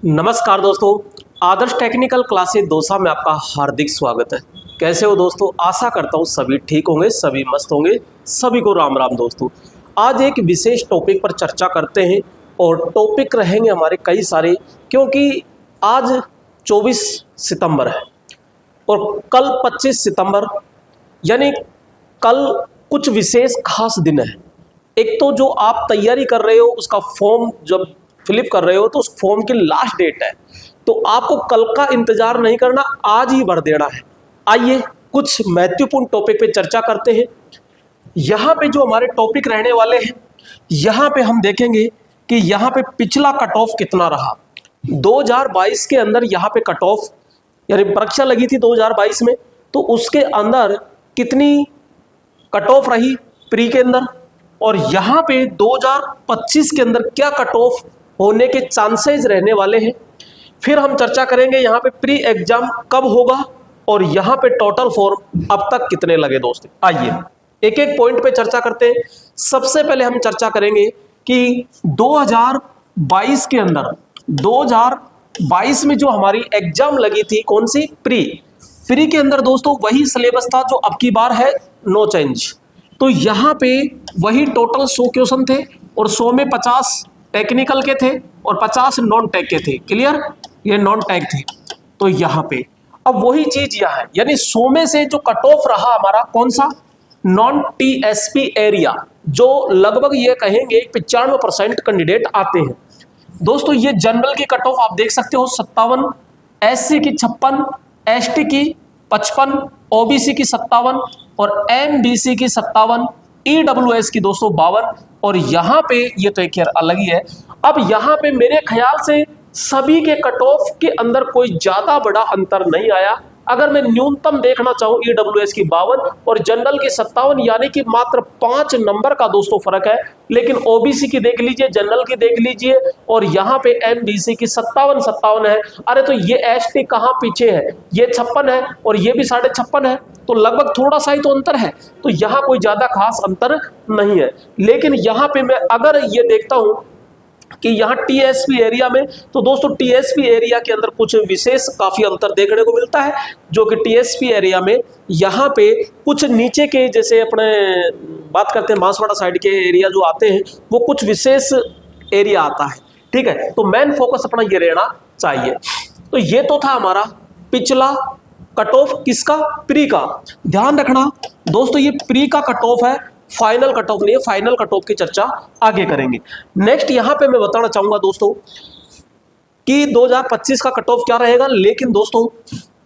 नमस्कार दोस्तों, आदर्श technical classes Dausa में आपका हार्दिक स्वागत है। कैसे हो दोस्तों? आशा करता हूँ सभी ठीक होंगे, सभी मस्त होंगे। सभी को राम राम दोस्तों। आज एक विशेष टॉपिक पर चर्चा करते हैं और टॉपिक रहेंगे हमारे कई सारे, क्योंकि आज 24 सितंबर है और कल 25 सितंबर यानी कल कुछ विशेष खास दिन है। एक तो जो आप तैयारी कर रहे हो उसका फॉर्म जब फिलिप कर रहे हो तो उस फॉर्म की लास्ट डेट है, तो आपको कल का इंतजार नहीं करना, आज ही भर देना है। आइए कुछ महत्वपूर्ण टॉपिक पे चर्चा करते हैं। यहाँ पे जो हमारे टॉपिक रहने वाले हैं, यहाँ पे हम देखेंगे कि यहाँ पे पिछला कट ऑफ कितना रहा 2022 के अंदर। यहाँ पे कट ऑफ यानी परीक्षा लगी थी 2022 में, तो उसके अंदर कितनी कट ऑफ रही प्री के अंदर, और यहाँ पे 2025 के अंदर क्या कट ऑफ होने के चांसेस रहने वाले हैं। फिर हम चर्चा करेंगे यहाँ पे प्री एग्जाम कब होगा और यहाँ पे टोटल फॉर्म अब तक कितने लगे। दोस्तों आइए एक एक पॉइंट पे चर्चा करते हैं। सबसे पहले हम चर्चा करेंगे कि 2022 के अंदर 2022 में जो हमारी एग्जाम लगी थी, कौन सी? प्री के अंदर दोस्तों वही सिलेबस था जो अब की बार है, नो चेंज। तो यहाँ पे वही टोटल 100 क्वेश्चन थे और 100 में 50 टेक्निकल के थे और 50 नॉन टेक के थे। क्लियर? ये नॉन टेक थे। तो यहाँ पे अब वही चीज यहाँ है, यानी 100 में से जो कट ऑफ रहा हमारा कौन सा? नॉन टीएसपी एरिया, जो लगभग ये कहेंगे 95% कैंडिडेट आते हैं। दोस्तों ये जनरल की कट ऑफ आप देख सकते हो 57, एससी की 56, एसटी की 55, ओबीसी की 57 और एमबीसी की 57, ईडब्ल्यूएस की 252, और यहाँ पे ये तो एक खैर अलग ही है। अब यहाँ पे मेरे ख्याल से सभी के कट ऑफ के अंदर कोई ज्यादा बड़ा अंतर नहीं आया। अगर मैं न्यूनतम देखना चाहूँ, ईडब्ल्यूएस की 52 और जनरल की 57, यानी कि मात्र 5 नंबर का दोस्तों फर्क है। लेकिन ओबीसी की देख लीजिए, जनरल की देख लीजिए, और यहाँ पे एमबीसी की 57 है। अरे तो ये एसटी कहाँ पीछे है? ये 56 है और ये भी 56.5 है, तो लगभग थोड़ा सा ही तो अंतर है। तो यहाँ कोई ज्यादा खास अंतर नहीं है। लेकिन यहाँ पे मैं अगर ये देखता हूँ कि यहाँ टीएसपी एरिया में, तो दोस्तों टीएसपी एरिया के अंदर कुछ विशेष काफी अंतर देखने को मिलता है, जो कि टीएसपी एरिया में यहाँ पे कुछ नीचे के, जैसे अपने बात करते हैं बांसवाड़ा साइड के एरिया जो आते हैं, वो कुछ विशेष एरिया आता है। ठीक है, तो मेन फोकस अपना ये रहना चाहिए। तो ये तो था हमारा पिछला कट ऑफ, किसका? प्री का। ध्यान रखना दोस्तों, ये प्री का कट ऑफ है, फाइनल कट ऑफ नहीं है। फाइनल कट ऑफ की चर्चा आगे करेंगे। नेक्स्ट यहां पे मैं बताना चाहूंगा दोस्तों कि 2025 का कट ऑफ क्या रहेगा। लेकिन दोस्तों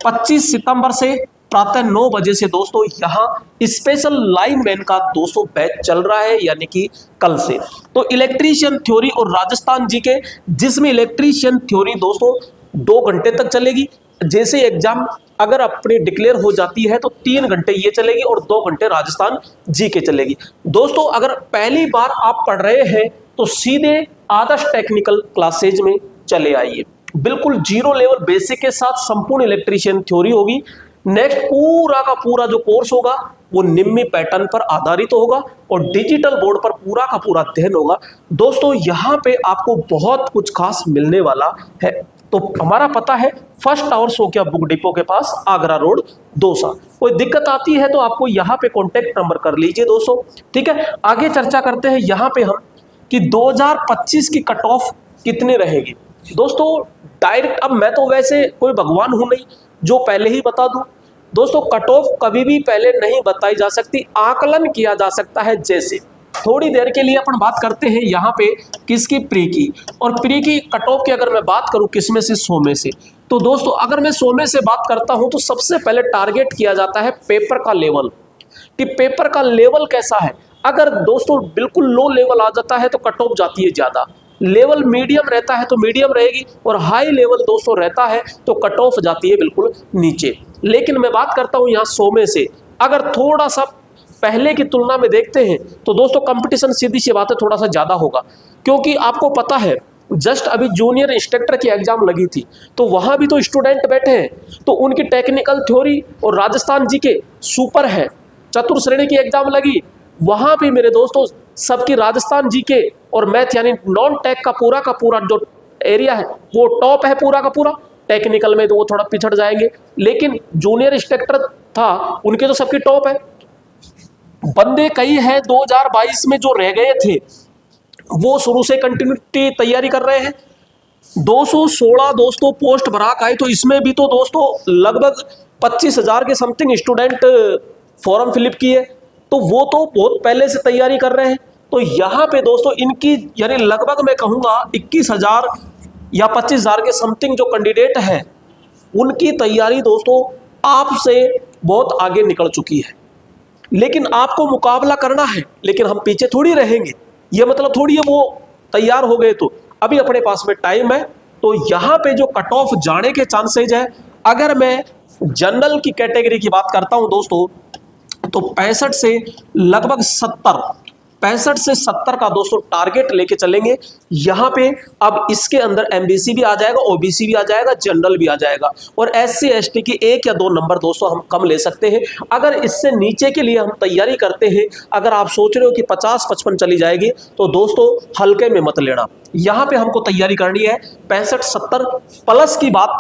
25 सितंबर से प्रातः 9 बजे से दोस्तों यहाँ स्पेशल लाइनमैन का दोस्तों बैच चल रहा है, यानी कि कल से। तो इलेक्ट्रीशियन थ्योरी और राजस्थान जीके, जिसमें इलेक्ट्रीशियन थ्योरी दोस्तों 2 घंटे तक चलेगी। जैसे एग्जाम अगर अपनी डिक्लेयर हो जाती है तो 3 घंटे ये चलेगी और 2 घंटे राजस्थान जीके चलेगी। दोस्तों अगर पहली बार आप पढ़ रहे हैं तो सीधे आदर्श टेक्निकल क्लासेज में चले आइए। बिल्कुल 0 लेवल बेसिक के साथ संपूर्ण इलेक्ट्रीशियन थ्योरी होगी। नेक्स्ट पूरा का पूरा जो कोर्स होगा वो निम्मी पैटर्न पर आधारित होगा और डिजिटल बोर्ड पर पूरा का पूरा अध्ययन होगा। दोस्तों यहाँ पे आपको बहुत कुछ खास मिलने वाला है। तो हमारा पता है first tower Sokkia book depot के पास, आगरा रोड, दौसा। कोई दिक्कत आती है तो आपको यहाँ पे कॉन्टेक्ट नंबर कर लीजिए दोस्तों। ठीक है, आगे चर्चा करते हैं यहाँ पे हम कि 2025 की कट ऑफ कितनी रहेगी। दोस्तों डायरेक्ट, अब मैं तो वैसे कोई भगवान हूं नहीं जो पहले ही बता दूं। दोस्तों कट ऑफ कभी भी पहले नहीं बताई जा सकती, आकलन किया जा सकता है। जैसे थोड़ी देर के लिए अपन बात करते हैं यहाँ पे किसकी? प्री की। और प्री की कट ऑफ की अगर मैं बात करूं किसमें से? 100 में से। तो दोस्तों अगर मैं 100 में से बात करता हूं तो सबसे पहले टारगेट किया जाता है पेपर का लेवल, कि पेपर का लेवल कैसा है। अगर दोस्तों बिल्कुल लो लेवल आ जाता है तो कट ऑफ जाती है ज्यादा, लेवल मीडियम रहता है तो मीडियम रहेगी, और हाई लेवल दोस्तों रहता है तो कट ऑफ जाती है बिल्कुल नीचे। लेकिन मैं बात करता हूं यहाँ 100 में से, अगर थोड़ा सा पहले की तुलना में देखते हैं तो दोस्तों कंपटीशन सीधी सी बात है थोड़ा सा ज्यादा होगा, क्योंकि आपको पता है जस्ट अभी जूनियर इंस्ट्रक्टर की एग्जाम लगी थी तो वहां भी तो स्टूडेंट बैठे हैं, तो उनकी टेक्निकल थ्योरी और राजस्थान जी के सुपर है। चतुर्थ श्रेणी की एग्जाम लगी, वहां भी मेरे दोस्तों सबकी राजस्थान जी के और मैथ यानी नॉन टेक का पूरा जो एरिया है वो टॉप है पूरा का पूरा। टेक्निकल में तो वो थोड़ा पिछड़ जाएंगे, लेकिन जूनियर इंस्ट्रक्टर था उनके तो सबकी टॉप है। बंदे कई हैं 2022 में जो रह गए थे वो शुरू से कंटिन्यूटी तैयारी कर रहे हैं। 216 दोस्तों पोस्ट भरा का है, तो इसमें भी तो दोस्तों लगभग 25,000 के समथिंग स्टूडेंट फॉर्म फिलअप किए, तो वो तो बहुत पहले से तैयारी कर रहे हैं। तो यहाँ पे दोस्तों इनकी यानी लगभग मैं कहूँगा 21,000 या 25,000 के समथिंग जो कैंडिडेट हैं उनकी तैयारी दोस्तों आपसे बहुत आगे निकल चुकी है। लेकिन आपको मुकाबला करना है, लेकिन हम पीछे थोड़ी रहेंगे, ये मतलब थोड़ी है वो तैयार हो गए तो अभी अपने पास में टाइम है। तो यहाँ पे जो कट ऑफ जाने के चांसेज है, अगर मैं जनरल की कैटेगरी की बात करता हूं दोस्तों तो 65 से लगभग 70 का दोस्तों टारगेट लेके चलेंगे यहाँ पे। अब इसके अंदर एमबीसी भी आ जाएगा, ओबीसी भी आ जाएगा, जनरल भी आ जाएगा, और एससी एसटी के 1 या 2 नंबर दोस्तों हम कम ले सकते हैं। अगर इससे नीचे के लिए हम तैयारी करते हैं, अगर आप सोच रहे हो कि 50-55 चली जाएगी, तो दोस्तों हल्के में मत लेना। यहाँ पे हमको तैयारी करनी है 65-70 प्लस की बात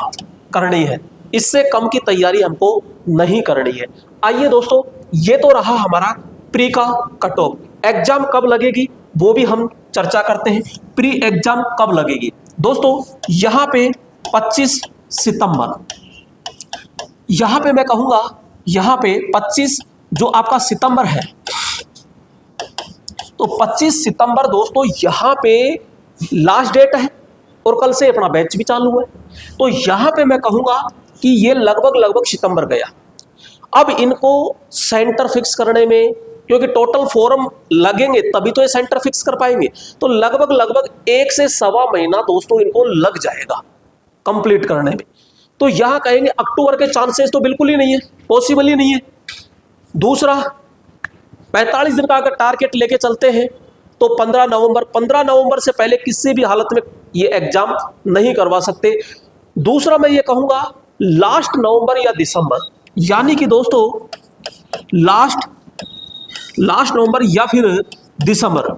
करनी है, इससे कम की तैयारी हमको नहीं करनी है। आइए दोस्तों, ये तो रहा हमारा प्री का कट ऑफ। एग्जाम कब लगेगी वो भी हम चर्चा करते हैं। प्री एग्जाम कब लगेगी दोस्तों, यहाँ पे 25 सितंबर, यहाँ पे मैं कहूँगा यहाँ पे 25 जो आपका सितंबर है, तो 25 सितंबर दोस्तों यहाँ पे लास्ट डेट है, और कल से अपना बैच भी चालू है। तो यहाँ पे मैं कहूँगा कि ये लगभग सितंबर गया। अब इनको सेंटर फिक्स करने में, क्योंकि टोटल फॉर्म लगेंगे तभी तो ये सेंटर फिक्स कर पाएंगे, तो लगभग 1 से सवा महीना दोस्तों इनको लग जाएगा कंप्लीट करने में। तो यहां कहेंगे अक्टूबर के चांसेस तो बिल्कुल ही नहीं है, पॉसिबल ही नहीं है। दूसरा, 45 दिन का अगर टारगेट लेके चलते हैं तो 15 नवंबर से पहले किसी भी हालत में ये एग्जाम नहीं करवा सकते। दूसरा मैं ये कहूंगा लास्ट नवंबर या दिसंबर, यानी कि दोस्तों लास्ट नवंबर या फिर दिसंबर।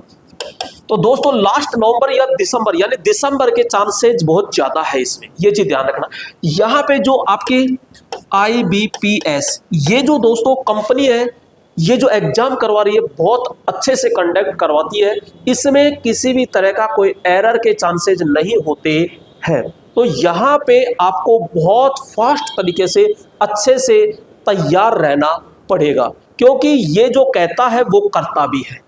तो दोस्तों लास्ट नवंबर या दिसंबर, यानी दिसंबर के चांसेस बहुत ज्यादा है इसमें, ये चीज ध्यान रखना। यहाँ पे जो आपके IBPS ये जो दोस्तों कंपनी है, ये जो एग्जाम करवा रही है बहुत अच्छे से कंडक्ट करवाती है, इसमें किसी भी तरह का कोई एरर के चांसेस नहीं होते हैं। तो यहाँ पे आपको बहुत फास्ट तरीके से अच्छे से तैयार रहना पड़ेगा, क्योंकि ये जो कहता है वो करता भी है।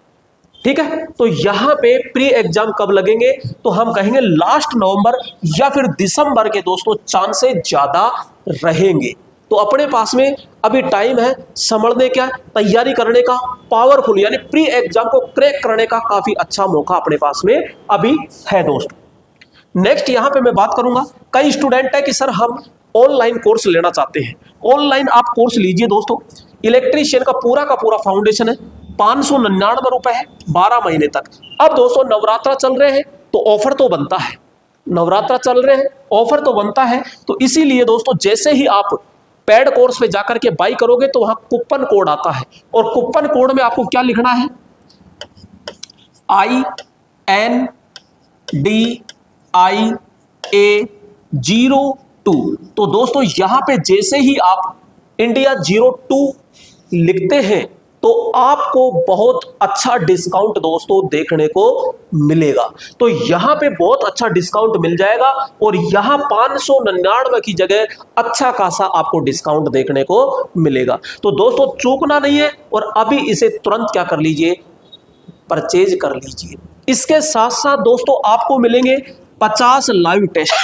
ठीक है, तो यहाँ पे प्री एग्जाम कब लगेंगे, तो हम कहेंगे लास्ट नवंबर या फिर दिसंबर के दोस्तों चांसेस ज्यादा रहेंगे। तो अपने पास में अभी टाइम है समझने का, तैयारी करने का, पावरफुल यानी प्री एग्जाम को क्रैक करने का काफी अच्छा मौका अपने पास में अभी है दोस्तों। नेक्स्ट यहाँ पे मैं बात करूंगा, कई स्टूडेंट है कि सर हम ऑनलाइन कोर्स लेना चाहते हैं। ऑनलाइन आप कोर्स लीजिए दोस्तों, इलेक्ट्रीशियन का पूरा फाउंडेशन है, 599 रुपए है 12 महीने तक। अब दोस्तों नवरात्रा चल रहे हैं तो ऑफर तो बनता है, नवरात्रा चल रहे हैं ऑफर तो बनता है। तो इसीलिए दोस्तों जैसे ही आप पेड कोर्स पे जाकर के बाई करोगे तो वहां कूपन कोड आता है, और कूपन कोड में आपको क्या लिखना है, INDIA02। तो दोस्तों यहां पे जैसे ही आप इंडिया 02 लिखते हैं तो आपको बहुत अच्छा डिस्काउंट दोस्तों देखने को मिलेगा। तो यहां पे बहुत अच्छा डिस्काउंट मिल जाएगा, और यहां 599 की जगह अच्छा खासा आपको डिस्काउंट देखने को मिलेगा। तो दोस्तों चूकना नहीं है, और अभी इसे तुरंत क्या कर लीजिए, परचेज कर लीजिए। इसके साथ साथ दोस्तों आपको मिलेंगे 50 लाइव टेस्ट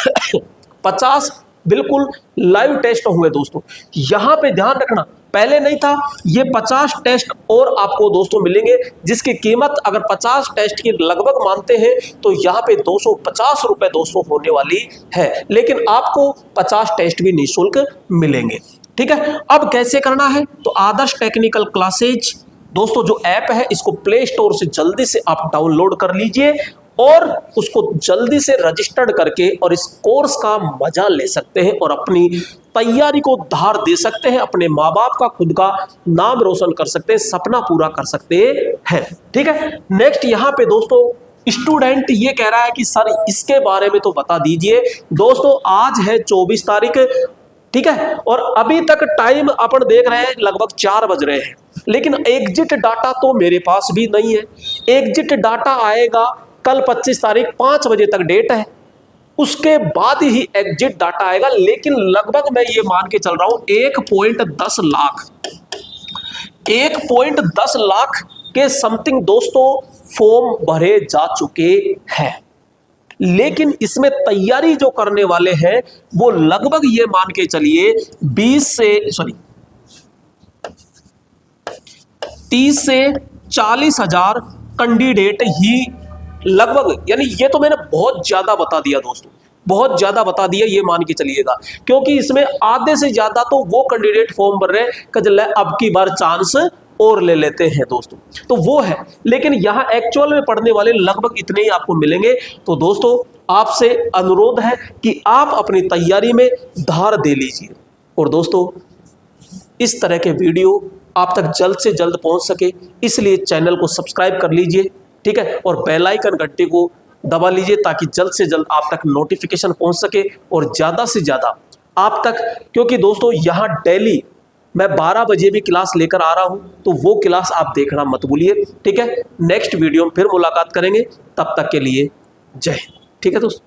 50 बिल्कुल लाइव टेस्ट हुए दोस्तों। यहां पे ध्यान रखना, पहले नहीं था, ये 50 टेस्ट और आपको दोस्तों मिलेंगे, जिसकी कीमत अगर 50 टेस्ट की लगभग मानते हैं तो यहाँ पे 250 रुपए दोस्तों होने वाली है, लेकिन आपको 50 टेस्ट भी निःशुल्क मिलेंगे। ठीक है, अब कैसे करना है, तो आदर्श टेक्निकल क्लासेज दोस्तों जो ऐप है इसको प्ले स्टोर से जल्दी से आप डाउनलोड कर लीजिए, और उसको जल्दी से रजिस्टर्ड करके और इस कोर्स का मजा ले सकते हैं, और अपनी तैयारी को धार दे सकते हैं, अपने माँ बाप का खुद का नाम रोशन कर सकते हैं, सपना पूरा कर सकते हैं। ठीक है, नेक्स्ट यहाँ पे दोस्तों स्टूडेंट ये कह रहा है कि सर इसके बारे में तो बता दीजिए। दोस्तों आज है 24 तारीख, ठीक है, और अभी तक टाइम अपन देख रहे हैं लगभग 4 बज रहे हैं, लेकिन एग्जिट डाटा तो मेरे पास भी नहीं है। एग्जिट डाटा आएगा कल 25 तारीख 5 बजे तक डेट है, उसके बाद ही एग्जिट डाटा आएगा। लेकिन लगभग मैं ये मान के चल रहा हूं 1.10 लाख 1.10 लाख के समथिंग दोस्तों फॉर्म भरे जा चुके हैं। लेकिन इसमें तैयारी जो करने वाले हैं वो लगभग ये मान के चलिए 30 से 40 हजार कैंडिडेट ही लगभग, यानी ये तो मैंने बहुत ज्यादा बता दिया दोस्तों, बहुत ज्यादा बता दिया, ये मान के चलिएगा, क्योंकि इसमें आधे से ज्यादा तो वो कैंडिडेट फॉर्म भर रहे हैं कि अब की बार चांस और ले लेते हैं दोस्तों, तो वो है। लेकिन यहां एक्चुअल में पढ़ने वाले लगभग इतने ही आपको मिलेंगे। तो दोस्तों आपसे अनुरोध है कि आप अपनी तैयारी में धार दे लीजिए, और दोस्तों इस तरह के वीडियो आप तक जल्द से जल्द पहुंच सके इसलिए चैनल को सब्सक्राइब कर लीजिए, ठीक है, और बेल आइकन घंटे को दबा लीजिए ताकि जल्द से जल्द आप तक नोटिफिकेशन पहुंच सके और ज़्यादा से ज़्यादा आप तक, क्योंकि दोस्तों यहाँ डेली मैं 12 बजे भी क्लास लेकर आ रहा हूं, तो वो क्लास आप देखना मत भूलिए, ठीक है। नेक्स्ट वीडियो में फिर मुलाकात करेंगे, तब तक के लिए जय हिंद, ठीक है दोस्तों।